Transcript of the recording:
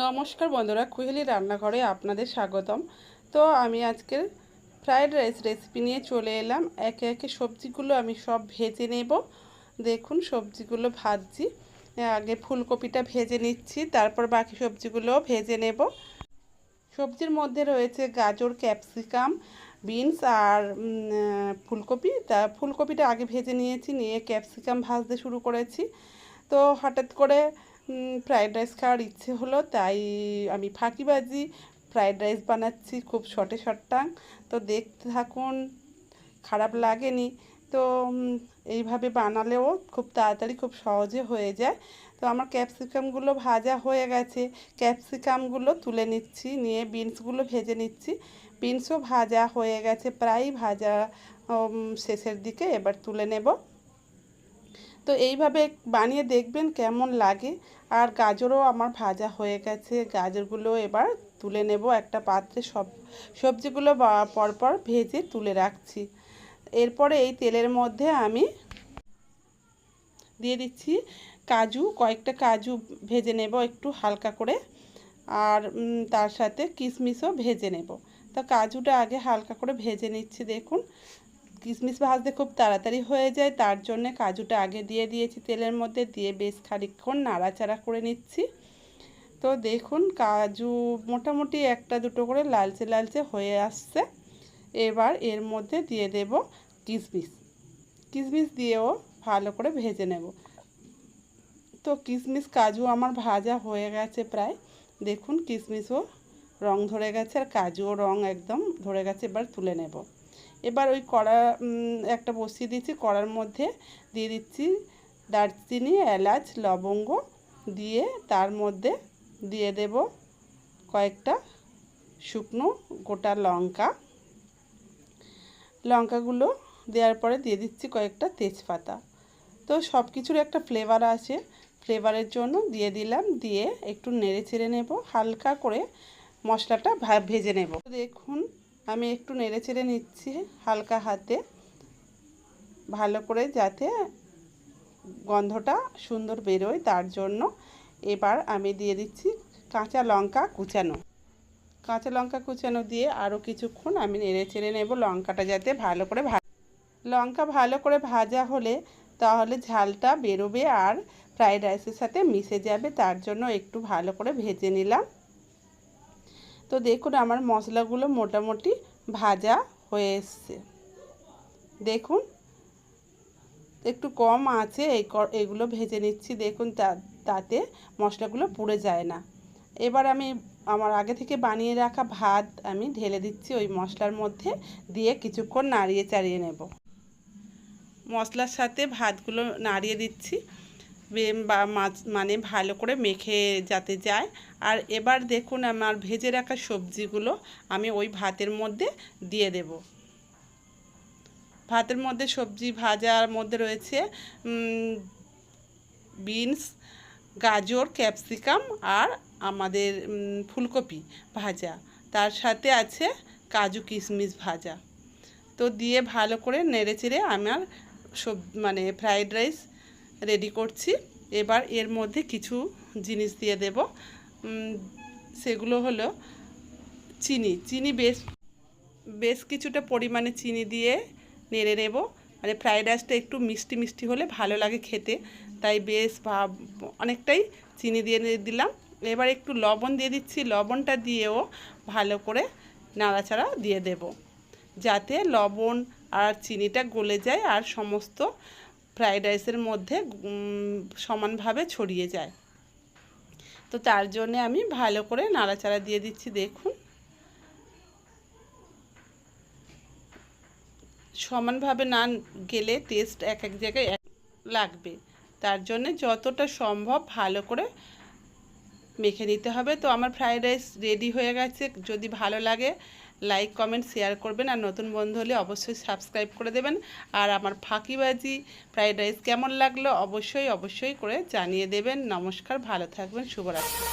নমস্কার বন্ধুরা, কুহেলি রান্নাঘরে আপনাদের স্বাগতম। তো আমি আজকের ফ্রাইড রাইস রেসিপি নিয়ে চলে এলাম। একে একে সবজিগুলো আমি সব ভেজে নেব। দেখুন সবজিগুলো ভাজছি। আগে ফুলকপিটা ভেজে নিচ্ছি, তারপর বাকি সবজিগুলোও ভেজে নেব। সবজির মধ্যে রয়েছে গাজর, ক্যাপসিকাম, বিনস আর ফুলকপি। তা ফুলকপিটা আগে ভেজে নিয়েছি, নিয়ে ক্যাপসিকাম ভাজতে শুরু করেছি। তো হঠাৎ করে ফ্রাইড রাইস খাওয়ার ইচ্ছে হলো, তাই আমি ফাঁকিবাজি ফ্রাইড রাইস বানাচ্ছি খুব শর্টে শর্টাং। তো দেখতে থাকুন, খারাপ লাগেনি। তো এইভাবে বানালেও খুব তাড়াতাড়ি খুব সহজে হয়ে যায়। তো আমার ক্যাপসিকামগুলো ভাজা হয়ে গেছে, ক্যাপসিকামগুলো তুলে নিচ্ছি, নিয়ে বিনসগুলো ভেজে নিচ্ছি। বিনসও ভাজা হয়ে গেছে, প্রায় ভাজা শেষের দিকে, এবার তুলে নেব। তো এইভাবে বানিয়ে দেখবেন কেমন লাগে। আর গাজরও আমার ভাজা হয়ে গেছে, গাজরগুলো এবার তুলে নেব একটা পাত্রে। সবজিগুলো পরপর ভেজে তুলে রাখছি। এরপরে এই তেলের মধ্যে আমি দিয়ে দিচ্ছি কাজু, কয়েকটা কাজু ভেজে নেব একটু হালকা করে। আর তার সাথে কিশমিশও ভেজে নেব। তো কাজুটা আগে হালকা করে ভেজে নিচ্ছি। দেখুন কিশমিশ ভাজতে খুব তাড়াতাড়ি হয়ে যায়, তার জন্য কাজুটা আগে দিয়ে দিয়েছি তেলের মধ্যে, দিয়ে বেশ খানিকক্ষণ নাড়াচাড়া করে নিচ্ছি। তো দেখুন কাজু মোটামুটি একটা দুটো করে লালচে লালচে হয়ে আসছে। এবার এর মধ্যে দিয়ে দেব কিশমিশ। কিশমিশ দিয়েও ভালো করে ভেজে নেব। তো কিশমিশ কাজু আমার ভাজা হয়ে গেছে প্রায়। দেখুন কিশমিশও রং ধরে গেছে আর কাজুও রং একদম ধরে গেছে। এবার তুলে নেব। এবার ওই কড়া একটা বসিয়ে দিচ্ছি, কড়ার মধ্যে দিয়ে দিচ্ছি দারচিনি, এলাচ, লবঙ্গ, দিয়ে তার মধ্যে দিয়ে দেব কয়েকটা শুকনো গোটা লঙ্কা। লঙ্কাগুলো দেওয়ার পরে দিয়ে দিচ্ছি কয়েকটা তেজপাতা। তো সব কিছুর একটা ফ্লেভার আছে, ফ্লেভারের জন্য দিয়ে দিলাম। দিয়ে একটু নেড়ে চেড়ে নেব, হালকা করে মশলাটা ভেজে নেব। দেখুন আমি একটু নেড়ে চেড়ে নিচ্ছি হালকা হাতে, ভালো করে যাতে গন্ধটা সুন্দর বেরোয় তার জন্য। এবার আমি দিয়ে দিচ্ছি কাঁচা লঙ্কা কুচানো। কাঁচা লঙ্কা কুচানো দিয়ে আরও কিছুক্ষণ আমি নেড়ে চেড়ে নেব, লঙ্কাটা যাতে ভালো করে লঙ্কা ভালো করে ভাজা হলে তাহলে ঝালটা বেরোবে আর ফ্রাইড রাইসের সাথে মিশে যাবে, তার জন্য একটু ভালো করে ভেজে নিলাম। তো দেখুন আমার মশলাগুলো মোটামুটি ভাজা হয়ে এসছে। দেখুন একটু কম আছে এগুলো ভেজে নিচ্ছি। দেখুন তাতে মশলাগুলো পুড়ে যায় না। এবার আমি আমার আগে থেকে বানিয়ে রাখা ভাত আমি ঢেলে দিচ্ছি ওই মশলার মধ্যে, দিয়ে কিছুক্ষণ নাড়িয়ে চাড়িয়ে নেব। মশলার সাথে ভাতগুলো নাড়িয়ে দিচ্ছি মানে ভালো করে মেখে যাতে যায়। আর এবার দেখুন আমার ভেজে রাখা সবজিগুলো আমি ওই ভাতের মধ্যে দিয়ে দেব। ভাতের মধ্যে সবজি ভাজার মধ্যে রয়েছে বিনস, গাজর, ক্যাপসিকাম আর আমাদের ফুলকপি ভাজা, তার সাথে আছে কাজু কিশমিশ ভাজা। তো দিয়ে ভালো করে নেড়েচেড়ে আমার মানে ফ্রাইড রাইস রেডি করছি। এবার এর মধ্যে কিছু জিনিস দিয়ে দেব, সেগুলো হলো চিনি বেশ কিছুটা পরিমাণে চিনি দিয়ে নেড়ে নেব। মানে ফ্রাইড রাইসটা একটু মিষ্টি মিষ্টি হলে ভালো লাগে খেতে, তাই বেশ অনেকটাই চিনি দিয়ে দিলাম। এবার একটু লবণ দিয়ে দিচ্ছি, লবণটা দিয়েও ভালো করে নাড়াচাড়া দিয়ে দেব, যাতে লবণ আর চিনিটা গলে যায় আর সমস্ত ফ্রাইড রাইসের মধ্যে সমানভাবে ছড়িয়ে যায়। তো তার জন্যে আমি ভালো করে নাড়াচাড়া দিয়ে দিচ্ছি। দেখুন সমানভাবে না গেলে টেস্ট এক এক জায়গায় লাগবে, তার জন্যে যতটা সম্ভব ভালো করে মেখে নিতে হবে। তো আমার ফ্রাইড রাইস রেডি হয়ে গেছে। যদি ভালো লাগে লাইক, কমেন্ট, শেয়ার করবেন। আর নতুন বন্ধু হলে অবশ্যই সাবস্ক্রাইব করে দেবেন। আর আমার ফাঁকিবাজি ফ্রাইড রাইস কেমন লাগলো অবশ্যই করে জানিয়ে দেবেন। নমস্কার, ভালো থাকবেন, শুভরাত্রি।